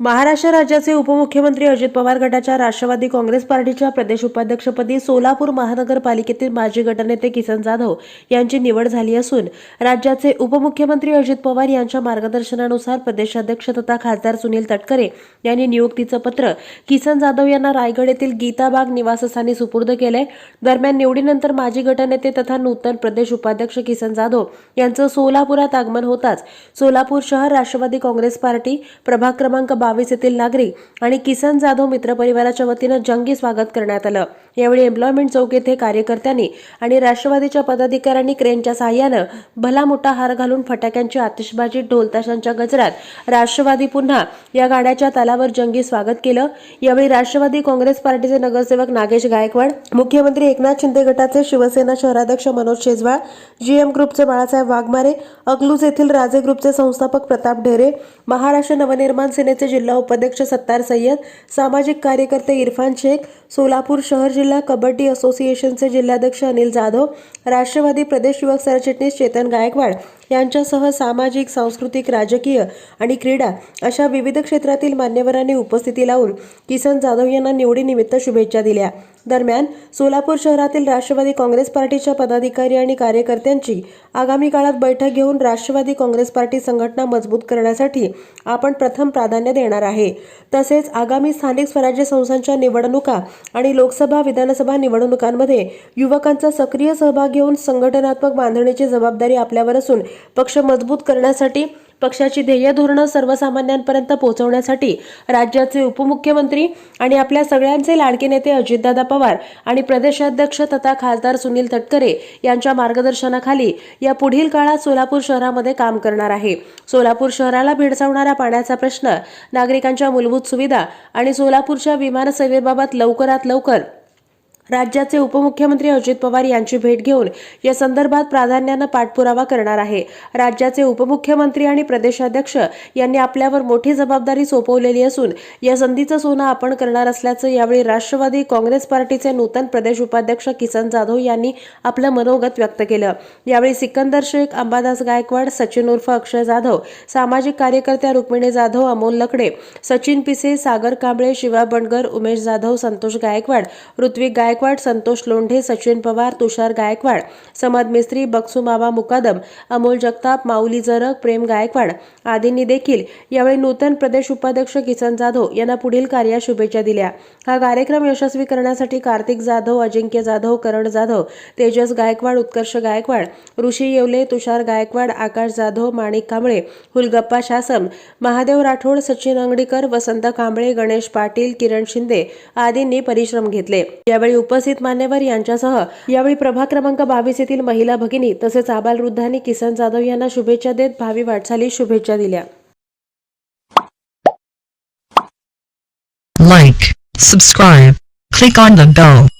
महाराष्ट्र राज्याचे उपमुख्यमंत्री अजित पवार गटाच्या राष्ट्रवादी काँग्रेस पार्टीच्या प्रदेश उपाध्यक्षपदी सोलापूर महानगरपालिकेतील माजी गटनेते किसन जाधव यांची निवड झाली असून राज्याचे उपमुख्यमंत्री अजित पवार यांच्या मार्गदर्शनानुसार प्रदेशाध्यक्ष तथा खासदार सुनील तटकरे यांनी नियुक्तीचं पत्र किसन जाधव यांना रायगड येथील गीताबाग निवासस्थानी सुपूर्द केले। दरम्यान निवडीनंतर माजी गटनेते तथा नूतन प्रदेश उपाध्यक्ष किसन जाधव यांचं सोलापुरात आगमन होताच सोलापूर शहर राष्ट्रवादी काँग्रेस पार्टी प्रभाग क्रमांक 22 येथील नागरिक आणि किसन जाधव मित्रपरिवाराच्या वतीने जंगी स्वागत करण्यात आलं। यावेळी एम्प्लॉयमेंट चौक येथे कार्यकर्त्यांनी आणि राष्ट्रवादीच्या पदाधिकाऱ्यांनी क्रेनच्या सहाय्याने भला मोठा हार घालून फटाक्यांची आतिषबाजी ढोलताशांच्या गजरात राष्ट्रवादी पुन्हा या गाड्याच्या तालावर जंगी स्वागत केलं। यावेळी राष्ट्रवादी काँग्रेस पार्टीचे नगरसेवक नागेश गायकवाड, मुख्यमंत्री एकनाथ शिंदे गटाचे शिवसेना शहराध्यक्ष मनोज शेजवाळ, जीएम ग्रुपचे बाळासाहेब वाघमारे, अकलूज येथील राजे ग्रुपचे संस्थापक प्रताप ढेरे, महाराष्ट्र नवनिर्माण सेनेचे जिल्हा उपाध्यक्ष सत्तार सय्यद, सामाजिक कार्यकर्ते इरफान शेख, सोलापूर शहर जिल्हा कबड्डी असोसिएशनचे जिल्हाध्यक्ष अनिल जाधव, राष्ट्रवादी प्रदेश युवक सरचिटणीस चेतन गायकवाड यांच्यासह सामाजिक, सांस्कृतिक, राजकीय आणि क्रीडा अशा विविध क्षेत्रातील मान्यवरांनी उपस्थिती लावून किसन जाधव यांना निवडीनिमित्त शुभेच्छा दिल्या। दरम्यान सोलापूर शहरातील राष्ट्रवादी काँग्रेस पार्टीच्या पदाधिकारी आणि कार्यकर्त्यांची आगामी काळात बैठक घेऊन राष्ट्रवादी काँग्रेस पार्टी संघटना मजबूत करण्यासाठी आपण प्रथम प्राधान्य देणार आहे। तसेच आगामी स्थानिक स्वराज्य संस्थांच्या निवडणुका आणि लोकसभा विधानसभा निवडणुकांमध्ये युवकांचा सक्रिय सहभाग घेऊन संघटनात्मक बांधणीची जबाबदारी आपल्यावर असून पक्ष मजबूत करण्यासाठी पक्षाची ध्येय धोरणं सर्वसामान्यांपर्यंत पोहोचवण्यासाठी राज्याचे उपमुख्यमंत्री आणि आपल्या सगळ्यांचे लाडके नेते अजितदादा पवार आणि प्रदेशाध्यक्ष तथा खासदार सुनील तटकरे यांच्या मार्गदर्शनाखाली या पुढील काळात सोलापूर शहरामध्ये काम करणार आहे। सोलापूर शहराला भेडसावणारा पाण्याचा प्रश्न, नागरिकांच्या मूलभूत सुविधा आणि सोलापूरच्या विमानसेवेबाबत लवकरात लवकर राज्याचे उपमुख्यमंत्री अजित पवार यांची भेट घेऊन या संदर्भात प्राधान्याने पाठपुरावा करणार आहे। राज्याचे उपमुख्यमंत्री आणि प्रदेशाध्यक्ष यांनी आपल्यावर मोठी जबाबदारी सोपवलेली असून या संधीचं सोनं आपण करणार असल्याचं यावेळी राष्ट्रवादी काँग्रेस पार्टीचे नूतन प्रदेश उपाध्यक्ष किसन जाधव यांनी आपलं मनोगत व्यक्त केलं। यावेळी सिकंदर शेख, अंबादास गायकवाड, सचिन उर्फ अक्षय जाधव, सामाजिक कार्यकर्त्या रुक्मिणी जाधव, अमोल लकडे, सचिन पिसे, सागर कांबळे, शिवा बंडगर, उमेश जाधव, संतोष गायकवाड, ऋत्विक गायकवाड, संतोष लोंढे, सचिन पवार, तुषार गायकवाड, समद मिस्त्री, बक्सू मावा मुकादम, अमोल जगताप, माऊली जरग, प्रेम गायकवाड आदींनी देखील यावेळी नूतन प्रदेश उपाध्यक्ष किसन जाधव यांना पुढील कार्यात शुभेच्छा दिल्या। हा कार्यक्रम यशस्वी करण्यासाठी कार्तिक जाधव, अजिंक्य जाधव, करण जाधव, तेजस गायकवाड, उत्कर्ष गायकवाड, ऋषी येवले, तुषार गायकवाड, आकाश जाधव, माणिक कांबळे, हुलगप्पा शासम, महादेव राठोड, सचिन अंगडीकर, वसंत कांबळे, गणेश पाटील, किरण शिंदे आदींनी परिश्रम घेतले। यावेळी उपस्थित मान्यवर यांच्यासह यावेळी प्रभाग क्रमांक 22 येथील महिला भगिनी तसेच आबालवृद्धांनी किसन जाधव यांना शुभेच्छा देत भावी वाटचालीस शुभेच्छा दिल्या। Like, subscribe, click on the bell.